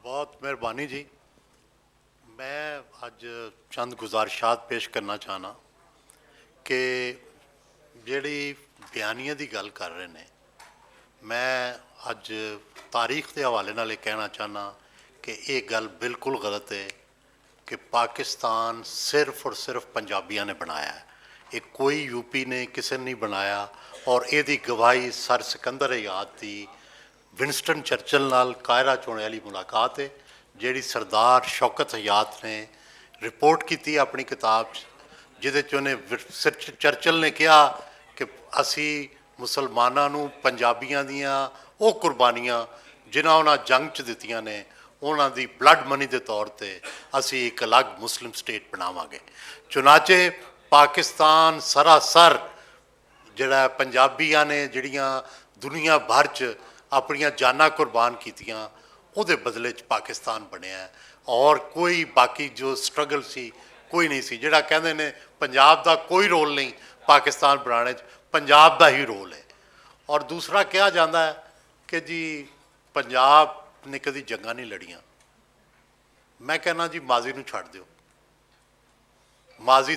बहुत मेहरबानी जी। मैं अज चंद गुजारिशात पेश करना चाहना कि जिहड़ी बयानिया की गल कर रहे हैं, मैं अज तारीख के हवाले नाल कहना चाहना कि ये गल बिल्कुल गलत है कि पाकिस्तान सिर्फ और सिर्फ पंजाबियों ने बनाया है। ये कोई यूपी ने किसी ने नहीं बनाया। और यदी गवाही सर सिकंदर आज़ाद की विंस्टन चर्चिल नाल कायरा च होने वाली मुलाकात है, जिहड़ी सरदार शौकत हयात ने रिपोर्ट की अपनी किताब जिहदे च उन्हें चर्चिल ने कहा कि असी मुसलमानों नूं पंजाबियों दियां वो कुर्बानियां जिन्हां उन्हां जंग च दित्तियां ने उन्हां दी ब्लड मनी के तौर पर असी एक अलग मुस्लिम स्टेट बनावांगे। चुनाचे पाकिस्तान सरासर जिहड़ा पंजाबियां ने जिहड़ियां दुनिया भर च अपनियां जानां कुर्बान कीतियां उहदे बदले च पाकिस्तान बनिया। और कोई बाकी जो स्ट्रगल सी कोई नहीं सी। जिहड़ा कहंदे ने पंजाब दा कोई रोल नहीं पाकिस्तान बनाने च, पंजाब दा ही रोल है। और दूसरा कहा जाता है कि जी पंजाब ने कभी जंगां नहीं लड़ियां। मैं कहना जी माजी नूं छड्ड दिओ। माजी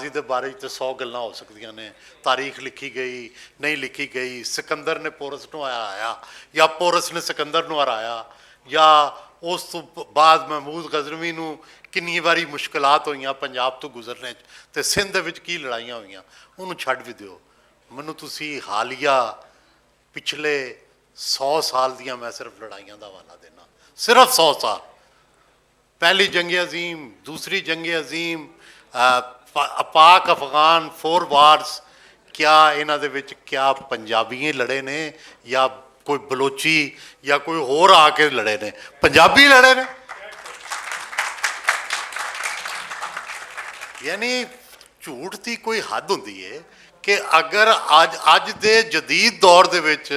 के बारे तो 100 गल्लां हो सकदियां ने, तारीख लिखी गई नहीं लिखी गई, सिकंदर ने पोरस नूं हराया या पोरस ने सिकंदर नूं हराया, या उस तो बाद महमूद गजनवी नूं कितनी बारी मुश्किलात होईयां पंजाब तो गुजरने ते सिंध विच की लड़ाइयां होईयां, उन्होंने छड्ड भी दिओ। मैनूं तुसीं हालिया पिछले 100 साल दियां मैं सिर्फ लड़ाइयां दा हवाला देना, सिर्फ 100 साल। पहली जंग अजीम, दूसरी जंग अजीम, पाक अफगान 4 वार्स, क्या इन्हां दे विच क्या पंजाबी लड़े ने या कोई बलोची या कोई होर आके लड़े ने? पंजाबी लड़े ने। यानी झूठ की कोई हद होंदी है कि अगर अज दे जदीद दौर दे विच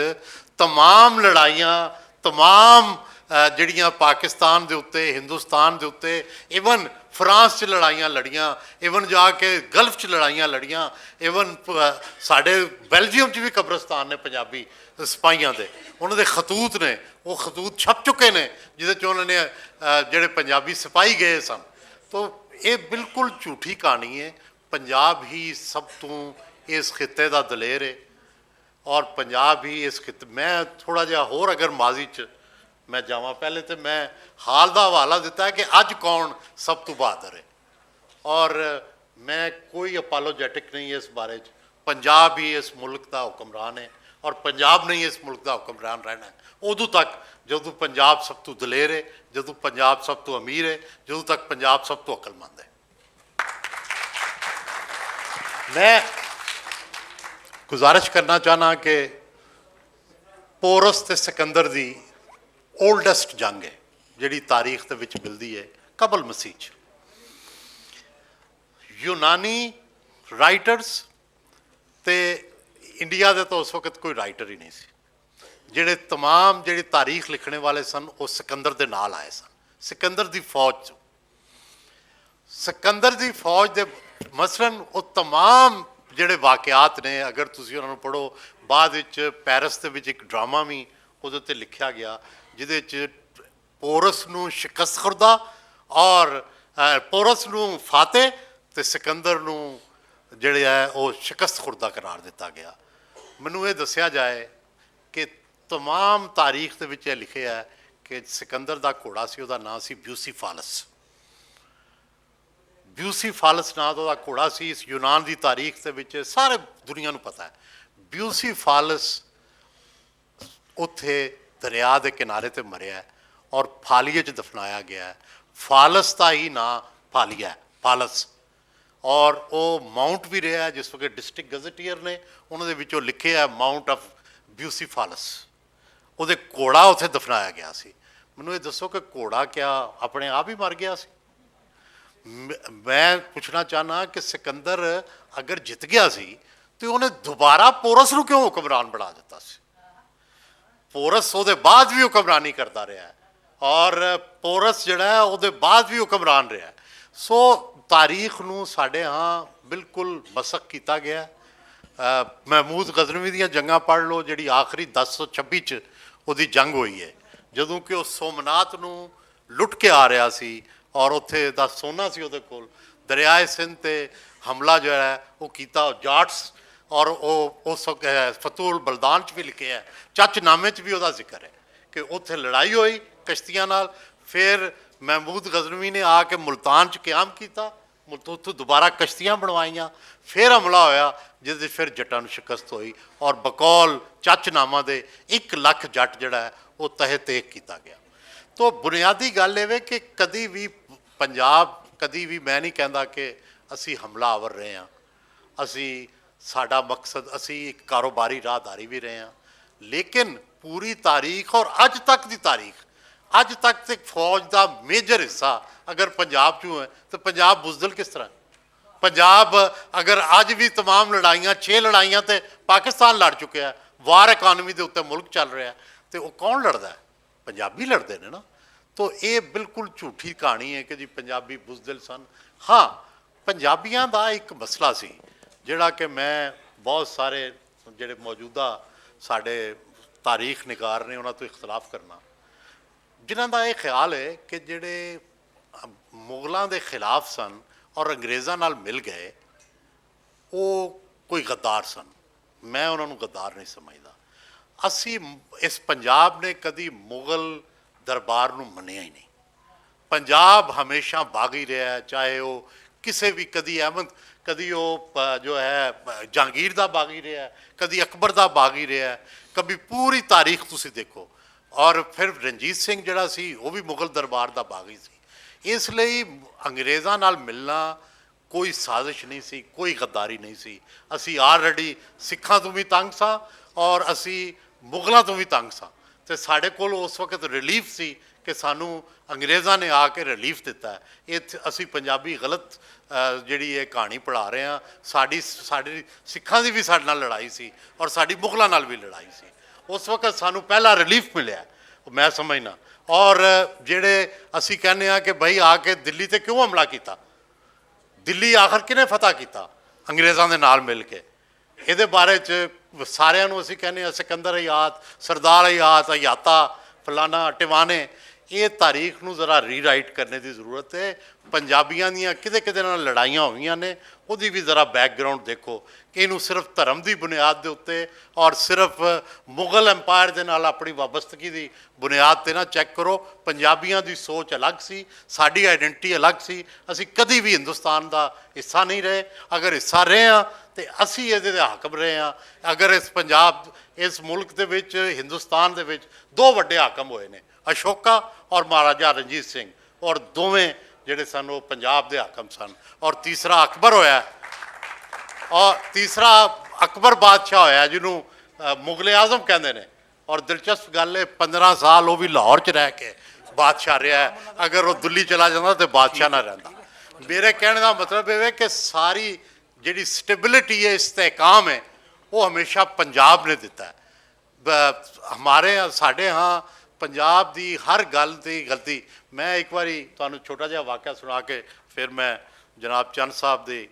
तमाम लड़ाइयां तमाम जिहड़ियां पाकिस्तान दे उत्ते हिंदुस्तान दे उत्ते इवन फ्रांस च लड़ाइयां लड़ियां, इवन जाके गल्फ च लड़ाइयां लड़ियां, इवन साढ़े बेल्जियम च भी कब्रस्तान ने पंजाबी सिपाहियां दे, उन्होंने खतूत ने, वो खतूत छप चुके हैं जिहदे च उन्होंने जिहड़े पंजाबी सिपाही गए सन। तो ये बिल्कुल झूठी कहानी है। पंजाब ही सब तो इस खिते का दलेर है और पंजाब ही इस खिते। मैं थोड़ा जिहा होर अगर माजी च मैं जावां, पहले तो मैं हाल का हवाला दिता है कि अज कौन सब तो बहादुर है, और मैं कोई अपोलोजैटिक नहीं इस बारे च। पंजाब ही इस मुल्क का हुक्मरान है और पंजाब नहीं इस मुल्क का हुक्मरान रहना है उदों तक जदों पंजाब सब तो दलेर है, जदों पंजाब सब तो अमीर है, जदों तक पंजाब सब तो अकलमंद है। मैं गुजारिश करना चाहना कि पोरस ते सिकंदर दी ओल्डेस्ट जंग है जिहड़ी तारीख दे विच मिलदी है कबल मसीह। यूनानी राइटर्स ते इंडिया दे तो उस वक्त कोई राइटर ही नहीं सी। जिहड़े तमाम जिहड़ी तारीख लिखने वाले सन वो सिकंदर दे नाल आए सन। सिकंदर दी फौज, सिकंदर दी फौज दे मसलन वो तमाम जिहड़े वाकयात ने, अगर तुसीं उन्हां नूं पढ़ो, बाद विच पैरिस दे विच एक ड्रामा भी उहदे ते लिखिया गया जिहदे च पोरस नूं शिकस्त खुर्दा और पोरस नूं फाते ते सिकंदर नूं जिहड़े है वो शिकस्त खुर्दा करार दिता गया। मैनूं ये दस्सिया जाए कि तमाम तारीख दे विच लिखिया है कि सिकंदर दा घोड़ा सी, उहदा नाम सी ब्यूसीफालस। ब्यूसीफालस नाम तो घोड़ा सी। इस यूनान की तारीख के विच सारे दुनिया नूं पता है। ब्यूसीफालस उत्थे दरिया के किनारे ते मरिया और फालिए च दफनाया गया है। फालस का ही नाम फालिया है, फालस। और वो माउंट भी रहा है जिस वक्त डिस्ट्रिक्ट गजटियर ने उन्होंने विचों लिखे है माउंट ऑफ ब्यूसीफालस। वो घोड़ा उत्थे दफनाया गया सी। मैनूं ये दसो कि घोड़ा क्या अपने आप ही मर गया सी? मैं पूछना चाहना कि सिकंदर अगर जित गया सी तो उन्हें दोबारा पोरस नूं क्यों हुक्मरान बना दिता सी? पोरस उहदे बाद भी हुक्मरानी करता रहा है और पोरस जिहड़ा है उहदे बाद भी हुक्मरान रहा है। सो तारीख नूं साडे हाँ बिल्कुल मसक किया गया। महमूद गजनवी दियां जंगां पढ़ लो, जिहड़ी आखिरी 1026 च उहदी जंग हुई है, ਜਦੋਂ ਕਿ ਉਹ ਸੋਮਨਾਥ ਨੂੰ ਲੁੱਟ ਕੇ ਆ ਰਿਹਾ ਸੀ ਔਰ ਉੱਥੇ ਦਾ ਸੋਨਾ ਸੀ ਉਹਦੇ ਕੋਲ, ਦਰਿਆਏ ਸਿੰਧ 'ਤੇ ਹਮਲਾ ਜੋ ਹੈ ਉਹ ਕੀਤਾ ਜਾਟਸ, ਔਰ ਉਹ ਉਸ ਫਤੂਲ ਬਲਦਾਨ 'ਚ ਵੀ ਲਿਖਿਆ, ਚੱਚਨਾਮੇ 'ਚ ਵੀ ਉਹਦਾ ਜ਼ਿਕਰ ਹੈ ਕਿ ਉੱਥੇ ਲੜਾਈ ਹੋਈ ਕਸ਼ਤੀਆਂ ਨਾਲ। ਫਿਰ ਮਹਿਮੂਦ ਗਜ਼ਨਵੀ ਨੇ ਆ ਕੇ ਮੁਲਤਾਨ 'ਚ ਕਿਆਮ ਕੀਤਾ, ਉੱਥੋਂ ਦੁਬਾਰਾ ਕਸ਼ਤੀਆਂ ਬਣਵਾਈਆਂ, ਫਿਰ ਹਮਲਾ ਹੋਇਆ ਜਿਸ ਦੇ ਫਿਰ ਜੱਟਾਂ ਨੂੰ ਸ਼ਿਕਸਤ ਹੋਈ ਔਰ ਬਕੌਲ ਚੱਚਨਾਮਾ ਦੇ 1 ਲੱਖ ਜੱਟ ਜਿਹੜਾ ਹੈ ਉਹ ਤਹਿ ਤੇਕ ਕੀਤਾ ਗਿਆ। ਤੋ ਬੁਨਿਆਦੀ ਗੱਲ ਇਹ ਵੇ ਕਿ ਕਦੀ ਵੀ ਪੰਜਾਬ, ਕਦੀ ਵੀ ਮੈਂ ਨਹੀਂ ਕਹਿੰਦਾ ਕਿ ਅਸੀਂ ਹਮਲਾਵਰ ਰਹੇ ਹਾਂ, ਅਸੀਂ ਸਾਡਾ ਮਕਸਦ, ਅਸੀਂ ਇੱਕ ਕਾਰੋਬਾਰੀ ਰਾਹਦਾਰੀ ਵੀ ਰਹੇ ਹਾਂ, ਲੇਕਿਨ ਪੂਰੀ ਤਾਰੀਖ ਔਰ ਅੱਜ ਤੱਕ ਦੀ ਤਾਰੀਖ, ਅੱਜ ਤੱਕ ਤੇ ਫੌਜ ਦਾ ਮੇਜਰ ਹਿੱਸਾ ਅਗਰ ਪੰਜਾਬ 'ਚੋਂ ਹੈ ਤਾਂ ਪੰਜਾਬ ਬੁਜ਼ਦਿਲ ਕਿਸ ਤਰ੍ਹਾਂ? ਪੰਜਾਬ ਅਗਰ ਅੱਜ ਵੀ ਤਮਾਮ ਲੜਾਈਆਂ, 6 ਲੜਾਈਆਂ ਤੇ ਪਾਕਿਸਤਾਨ ਲੜ ਚੁੱਕਿਆ, ਵਾਰ ਇਕਾਨਮੀ ਦੇ ਉੱਤੇ ਮੁਲਕ ਚੱਲ ਰਿਹਾ, ਤੇ ਉਹ ਕੌਣ ਲੜਦਾ ਹੈ? ਪੰਜਾਬੀ ਲੜਦੇ ਨੇ ਨਾ। ਤੋ ਇਹ ਬਿਲਕੁਲ ਝੂਠੀ ਕਹਾਣੀ ਹੈ ਕਿ ਜੀ ਪੰਜਾਬੀ ਬੁਜ਼ਦਿਲ ਸਨ। ਹਾਂ, ਪੰਜਾਬੀਆਂ ਦਾ ਇੱਕ ਮਸਲਾ ਸੀ ਜਿਹੜਾ ਕਿ ਮੈਂ ਬਹੁਤ ਸਾਰੇ ਜਿਹੜੇ ਮੌਜੂਦਾ ਸਾਡੇ ਤਾਰੀਖ ਨਿਗਾਰ ਨੇ ਉਹਨਾਂ ਤੋਂ ਇਖਤਲਾਫ ਕਰਨਾ, ਜਿਨ੍ਹਾਂ ਦਾ ਇਹ ਖਿਆਲ ਹੈ ਕਿ ਜਿਹੜੇ ਮੁਗਲਾਂ ਦੇ ਖਿਲਾਫ ਸਨ ਔਰ ਅੰਗਰੇਜ਼ਾਂ ਨਾਲ ਮਿਲ ਗਏ ਉਹ ਕੋਈ ਗੱਦਾਰ ਸਨ। ਮੈਂ ਉਹਨਾਂ ਨੂੰ ਗੱਦਾਰ ਨਹੀਂ ਸਮਝਦਾ। ਅਸੀਂ ਇਸ ਪੰਜਾਬ ਨੇ ਕਦੀ ਮੁਗਲ ਦਰਬਾਰ ਨੂੰ ਮੰਨਿਆ ਹੀ ਨਹੀਂ। ਪੰਜਾਬ ਹਮੇਸ਼ਾ ਬਾਗੀ ਰਿਹਾ, ਚਾਹੇ ਉਹ ਕਿਸੇ ਵੀ, ਕਦੀ ਅਹਿਮਦ, ਕਦੀ ਉਹ ਜੋ ਹੈ ਜਹਾਂਗੀਰ ਦਾ ਬਾਗੀ ਰਿਹਾ, ਕਦੀ ਅਕਬਰ ਦਾ ਬਾਗੀ ਰਿਹਾ, ਕभी ਪੂਰੀ ਤਾਰੀਖ ਤੁਸੀਂ ਦੇਖੋ। ਔਰ ਫਿਰ ਰਣਜੀਤ ਸਿੰਘ ਜਿਹੜਾ ਸੀ ਉਹ ਵੀ ਮੁਗਲ ਦਰਬਾਰ ਦਾ ਬਾਗੀ ਸੀ। ਇਸ ਲਈ ਅੰਗਰੇਜ਼ਾਂ ਨਾਲ ਮਿਲਣਾ ਕੋਈ ਸਾਜ਼ਿਸ਼ ਨਹੀਂ ਸੀ, ਕੋਈ ਗੱਦਾਰੀ ਨਹੀਂ ਸੀ। ਅਸੀਂ ਆਲਰੇਡੀ ਸਿੱਖਾਂ ਤੋਂ ਵੀ ਤੰਗ ਸਾਂ ਔਰ ਅਸੀਂ ਮੁਗਲਾਂ ਤੋਂ ਵੀ ਤੰਗ ਸਾਂ, ਅਤੇ ਸਾਡੇ ਕੋਲ ਉਸ ਵਕਤ ਰਿਲੀਫ ਸੀ ਕਿ ਸਾਨੂੰ ਅੰਗਰੇਜ਼ਾਂ ਨੇ ਆ ਕੇ ਰਿਲੀਫ ਦਿੱਤਾ ਹੈ। ਇਹ ਅਸੀਂ ਪੰਜਾਬੀ ਗਲਤ ਜਿਹੜੀ ਇਹ ਕਹਾਣੀ ਪੜ੍ਹਾ ਰਹੇ ਹਾਂ। ਸਾਡੀ ਸਿੱਖਾਂ ਦੀ ਵੀ ਸਾਡੇ ਨਾਲ ਲੜਾਈ ਸੀ ਔਰ ਸਾਡੀ ਮੁਗਲਾਂ ਨਾਲ ਵੀ ਲੜਾਈ ਸੀ। ਉਸ ਵਕਤ ਸਾਨੂੰ ਪਹਿਲਾ ਰਿਲੀਫ ਮਿਲਿਆ, ਮੈਂ ਸਮਝਣਾ। ਔਰ ਜਿਹੜੇ ਅਸੀਂ ਕਹਿੰਦੇ ਹਾਂ ਕਿ ਬਈ ਆ ਕੇ ਦਿੱਲੀ 'ਤੇ ਕਿਉਂ ਹਮਲਾ ਕੀਤਾ, ਦਿੱਲੀ ਆਖਰ ਕਿਹਨੇ ਫਤਹ ਕੀਤਾ? ਅੰਗਰੇਜ਼ਾਂ ਦੇ ਨਾਲ ਮਿਲ ਕੇ। ਇਹਦੇ ਬਾਰੇ 'ਚ ਸਾਰਿਆਂ ਨੂੰ ਅਸੀਂ ਕਹਿੰਦੇ ਹਾਂ ਸਿਕੰਦਰ ਹਯਾਤ, ਸਰਦਾਰ ਹਯਾਤ, ਹਯਾਤਾ, ਫਲਾਨਾ, ਟਿਵਾਨੇ। ਇਹ ਤਾਰੀਖ ਨੂੰ ਜ਼ਰਾ ਰੀਰਾਈਟ ਕਰਨੇ ਦੀ ਜ਼ਰੂਰਤ ਹੈ। ਪੰਜਾਬੀਆਂ ਦੀਆਂ ਕਿਹਦੇ ਨਾਲ ਲੜਾਈਆਂ ਹੋਈਆਂ ਨੇ ਉਹਦੀ ਵੀ ਜ਼ਰਾ ਬੈਕਗਰਾਊਂਡ ਦੇਖੋ ਕਿ ਇਹਨੂੰ ਸਿਰਫ ਧਰਮ ਦੀ ਬੁਨਿਆਦ ਦੇ ਉੱਤੇ ਔਰ ਸਿਰਫ ਮੁਗਲ ਐਮਪਾਇਰ ਦੇ ਨਾਲ ਆਪਣੀ ਵਾਬਸਤਗੀ ਦੀ ਬੁਨਿਆਦ 'ਤੇ ਨਾ ਚੈੱਕ ਕਰੋ। ਪੰਜਾਬੀਆਂ ਦੀ ਸੋਚ ਅਲੱਗ ਸੀ, ਸਾਡੀ ਆਈਡੈਂਟੀਟੀ ਅਲੱਗ ਸੀ। ਅਸੀਂ ਕਦੀ ਵੀ ਹਿੰਦੁਸਤਾਨ ਦਾ ਹਿੱਸਾ ਨਹੀਂ ਰਹੇ। ਅਗਰ ਹਿੱਸਾ ਰਹੇ ਹਾਂ ਤੇ ਅਸੀਂ ਇਹਦੇ ਦੇ ਹਾਕਮ ਰਹੇ ਹਾਂ। ਅਗਰ ਇਸ ਪੰਜਾਬ, ਇਸ ਮੁਲਕ ਦੇ ਵਿੱਚ, ਹਿੰਦੁਸਤਾਨ ਦੇ ਵਿੱਚ 2 ਵੱਡੇ ਹਾਕਮ ਹੋਏ ਨੇ, ਅਸ਼ੋਕਾ ਔਰ ਮਹਾਰਾਜਾ ਰਣਜੀਤ ਸਿੰਘ, ਔਰ ਦੋਵੇਂ ਜਿਹੜੇ ਸਨ ਉਹ ਪੰਜਾਬ ਦੇ ਹਾਕਮ ਸਨ। ਔਰ ਤੀਸਰਾ ਅਕਬਰ ਹੋਇਆ, ਔਰ ਤੀਸਰਾ ਅਕਬਰ ਬਾਦਸ਼ਾਹ ਹੋਇਆ ਜਿਹਨੂੰ ਮੁਗਲ ਆਜ਼ਮ ਕਹਿੰਦੇ ਨੇ। ਔਰ ਦਿਲਚਸਪ ਗੱਲ ਹੈ 15 ਸਾਲ ਉਹ ਵੀ ਲਾਹੌਰ 'ਚ ਰਹਿ ਕੇ ਬਾਦਸ਼ਾਹ ਰਿਹਾ ਹੈ। ਅਗਰ ਉਹ ਦਿੱਲੀ ਚਲਾ ਜਾਂਦਾ ਤਾਂ ਬਾਦਸ਼ਾਹ ਨਾ ਰਹਿੰਦਾ। ਮੇਰੇ ਕਹਿਣ ਦਾ ਮਤਲਬ ਇਹ ਹੈ ਕਿ ਸਾਰੀ ਜਿਹੜੀ ਸਟੇਬਿਲਿਟੀ ਹੈ, ਇਸਤਹਿਕਾਮ ਹੈ, ਉਹ ਹਮੇਸ਼ਾ ਪੰਜਾਬ ਨੇ ਦਿੱਤਾ ਹੈ। ਸਾਡੇ ਹਾਂ ਪੰਜਾਬ ਦੀ ਹਰ ਗੱਲ ਦੀ ਗਲਤੀ। ਮੈਂ ਇੱਕ ਵਾਰੀ ਤੁਹਾਨੂੰ ਛੋਟਾ ਜਿਹਾ ਵਾਕਿਆ ਸੁਣਾ ਕੇ ਫਿਰ ਮੈਂ ਜਨਾਬ ਚੰਦ ਸਾਹਿਬ ਦੀ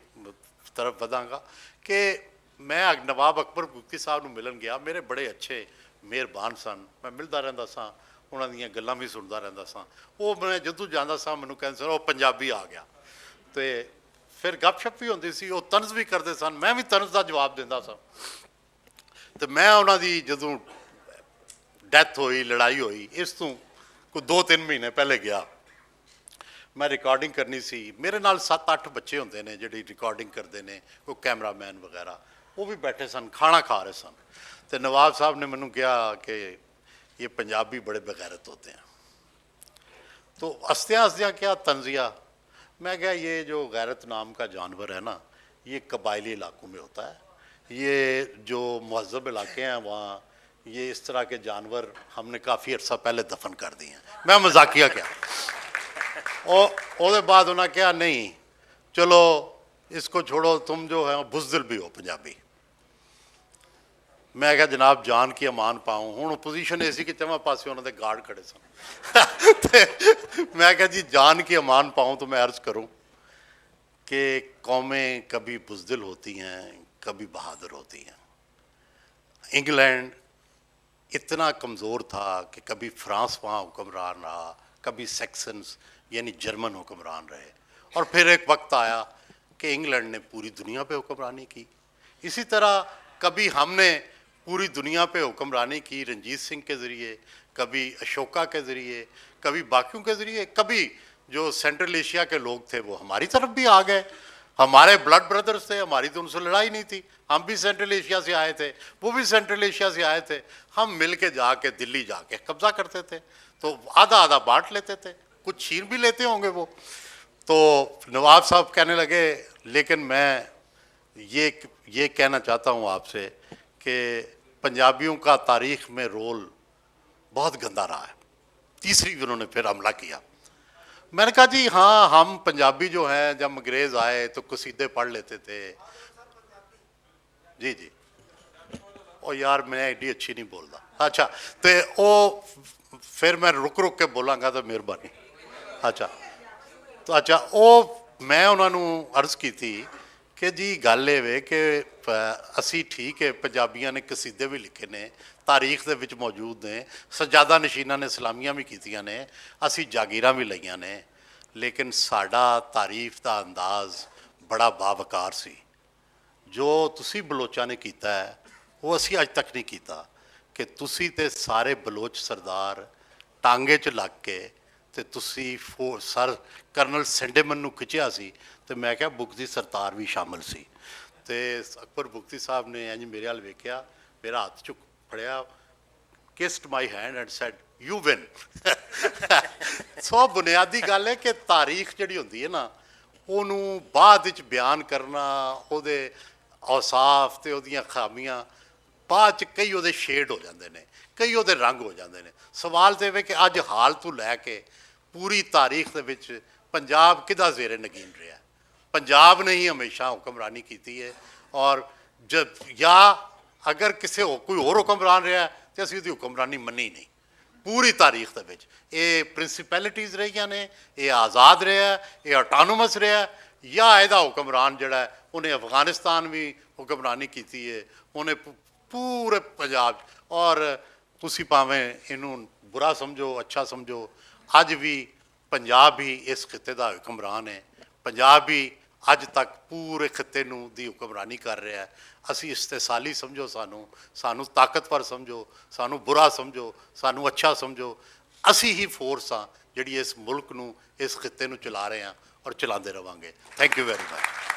ਤਰਫ ਵਧਾਂਗਾ ਕਿ ਮੈਂ ਨਵਾਬ ਅਕਬਰ ਬੁਗਤੀ ਸਾਹਿਬ ਨੂੰ ਮਿਲਣ ਗਿਆ। ਮੇਰੇ ਬੜੇ ਅੱਛੇ ਮਿਹਰਬਾਨ ਸਨ, ਮੈਂ ਮਿਲਦਾ ਰਹਿੰਦਾ ਸਾਂ, ਉਹਨਾਂ ਦੀਆਂ ਗੱਲਾਂ ਵੀ ਸੁਣਦਾ ਰਹਿੰਦਾ ਸਾਂ। ਉਹ ਮੈਂ ਜਦੋਂ ਜਾਂਦਾ ਸਾਂ ਮੈਨੂੰ ਕਹਿੰਦੇ ਸਨ ਉਹ ਪੰਜਾਬੀ ਆ ਗਿਆ, ਅਤੇ ਫਿਰ ਗੱਪਸ਼ਪ ਵੀ ਹੁੰਦੀ ਸੀ। ਉਹ ਤਨਜ਼ ਵੀ ਕਰਦੇ ਸਨ, ਮੈਂ ਵੀ ਤਨਜ਼ ਦਾ ਜਵਾਬ ਦਿੰਦਾ ਸਾਂ। ਅਤੇ ਮੈਂ ਉਹਨਾਂ ਦੀ ਜਦੋਂ ਡੈਥ ਹੋਈ, ਲੜਾਈ ਹੋਈ, ਇਸ ਤੋਂ ਕੋਈ 2-3 ਮਹੀਨੇ ਪਹਿਲੇ ਗਿਆ। ਮੈਂ ਰਿਕਾਰਡਿੰਗ ਕਰਨੀ ਸੀ। ਮੇਰੇ ਨਾਲ 7-8 ਬੱਚੇ ਹੁੰਦੇ ਨੇ ਜਿਹੜੇ ਰਿਕਾਰਡਿੰਗ ਕਰਦੇ ਨੇ, ਕੋਈ ਕੈਮਰਾਮੈਨ ਵਗੈਰਾ, ਉਹ ਵੀ ਬੈਠੇ ਸਨ, ਖਾਣਾ ਖਾ ਰਹੇ ਸਨ। ਅਤੇ ਨਵਾਬ ਸਾਹਿਬ ਨੇ ਮੈਨੂੰ ਕਿਹਾ ਕਿ ਇਹ ਪੰਜਾਬੀ ਬੜੇ ਬਗੈਰਤ होते हैं। तो हंसदियाँ हंसदियाँ क्या तंजिया, मैं क्या ये जो गैरत नाम का जानवर है ना, ये कबायली इलाकों में होता है। ये जो महज़ब इलाके हैं वहाँ ये इस तरह के जानवर हमने काफ़ी अर्सा पहले दफन कर दिए हैं। मैं मजाकिया क्या। और उसके बाद उन्होंने कहा नहीं चलो इसको छोड़ो, तुम जो है बुज़दिल भी हो पंजाबी। मैं क्या जनाब जान की अमान पाऊँ। हुण पोजीशन ऐसी कि चौवां पासे उन्होंने गार्ड खड़े सन। मैं क्या जी जान की अमान पाऊँ तो मैं अर्ज़ करूँ कि कौमें कभी बुज़दिल होती हैं, कभी बहादुर होती हैं। इंग्लैंड इतना कमज़ोर था कि कभी फ्रांस वहाँ हुक्मरान रहा, कभी सेक्शंस यानी जर्मन हुक्मरान रहे, और फिर एक वक्त आया कि इंग्लैंड ने पूरी दुनिया पे हुक्मरानी की। इसी तरह कभी हमने पूरी दुनिया पे हुक्मरानी की रंजीत सिंह के ज़रिए, कभी अशोका के ज़रिए, कभी बाकियों के ज़रिए, कभी जो सेंट्रल एशिया के लोग थे वो हमारी तरफ भी आ गए। हमारे ब्लड ब्रदर्स थे, हमारी तो उनसे लड़ाई नहीं थी, हम भी सेंट्रल एशिया से आए थे, वो भी सेंट्रल एशिया से आए थे। हम मिल के जाके दिल्ली जाके कब्जा करते थे, तो आधा आधा बांट लेते थे, कुछ छीन भी लेते होंगे वो। तो नवाब साहब कहने लगे, लेकिन मैं ये कहना चाहता हूँ आपसे कि पंजाबियों का तारीख में रोल बहुत गंदा रहा है। तीसरी उन्होंने फिर हमला किया। मैंने कहा जी हाँ, हम पंजाबी जो हैं जब अंग्रेज़ आए तो कसीदे पढ़ लेते थे। जी जी, ओ यार मैं एडी अच्छी नहीं बोलता। अच्छा, तो वो फिर मैं रुक रुक के बोलांगा तो मेहरबानी। अच्छा, तो अच्छा वो मैं उन्होंने अर्ज़ की थी कि जी गल ये वे कि असी ठीक है पंजाबियों ने कसीदे भी लिखे ने, तारीख दे विच मौजूद ने, सजादा नशीना ने सलामियां भी कीतियां ने, असी जागीरां भी लईयां ने, लेकिन साडा तारीफ का अंदाज़ बड़ा बावकार सी। जो तुसी बलोचा ने कीता है वो असी अज तक नहीं कीता, कि तुसी ते सारे बलोच सरदार टांगे च लग के ते तुसी सर करनल सेंडेमन नूं खिच्चिया सी, ते मैं क्या बुगती सरदार भी शामिल सी। ते अकबर बुगती साहब ने इंज मेरे हाल वेख्या, मेरा हाथ चुक फड़िया, kissed my hand and said you win. So बुनियादी गल है कि तारीख जिहड़ी हुंदी है ना, ਉਹਨੂੰ ਬਾਅਦ ਵਿੱਚ ਬਿਆਨ ਕਰਨਾ, ਉਹਦੇ ਔਸਾਫ ਤੇ ਉਹਦੀਆਂ ਖਾਮੀਆਂ ਬਾਅਦ 'ਚ ਕਈ ਉਹਦੇ ਸ਼ੇਡ ਹੋ ਜਾਂਦੇ ਨੇ, ਕਈ ਉਹਦੇ ਰੰਗ ਹੋ ਜਾਂਦੇ ਨੇ। ਸਵਾਲ ਤੇ ਵੇ ਕਿ ਅੱਜ ਹਾਲ ਤੋਂ ਲੈ ਕੇ ਪੂਰੀ ਤਾਰੀਖ ਦੇ ਵਿੱਚ ਪੰਜਾਬ ਕਿਹਦਾ ਜ਼ੇਰੇ ਨਗੀਨ ਰਿਹਾ? ਪੰਜਾਬ ਨੇ ਹੀ ਹਮੇਸ਼ਾ ਹੁਕਮਰਾਨੀ ਕੀਤੀ ਹੈ, ਔਰ ਜਾਂ ਅਗਰ ਕਿਸੇ ਕੋਈ ਹੋਰ ਹੁਕਮਰਾਨ ਰਿਹਾ ਤੇ ਅਸੀਂ ਉਹਦੀ ਹੁਕਮਰਾਨੀ ਮੰਨੀ ਨਹੀਂ। पूरी तारीख दे विच ये प्रिंसीपैलिटीज़ रही ने, ये आज़ाद रहा, ये ऑटोनोमस रहा, या ਇਹਦਾ हुक्मरान जिहड़ा उन्हें अफगानिस्तान भी हुक्मरानी की है, उन्हें पूरे पंजाब। और तुसी भावें इनू बुरा समझो अच्छा समझो, अज भी पंजाब ही इस खिते का हुक्मरान है। पंजाब भी अज तक पूरे खिते नूं दी हुक्मरानी कर रहा है। असी इस्तेसाली समझो, सानू ताकतवर समझो, सानू बुरा समझो, सानू अच्छा समझो, असी ही फोर्स हाँ जिहड़ी इस मुल्क नूं इस खिते नूं चला रहे हैं और चलाते रवांगे। Thank you very much.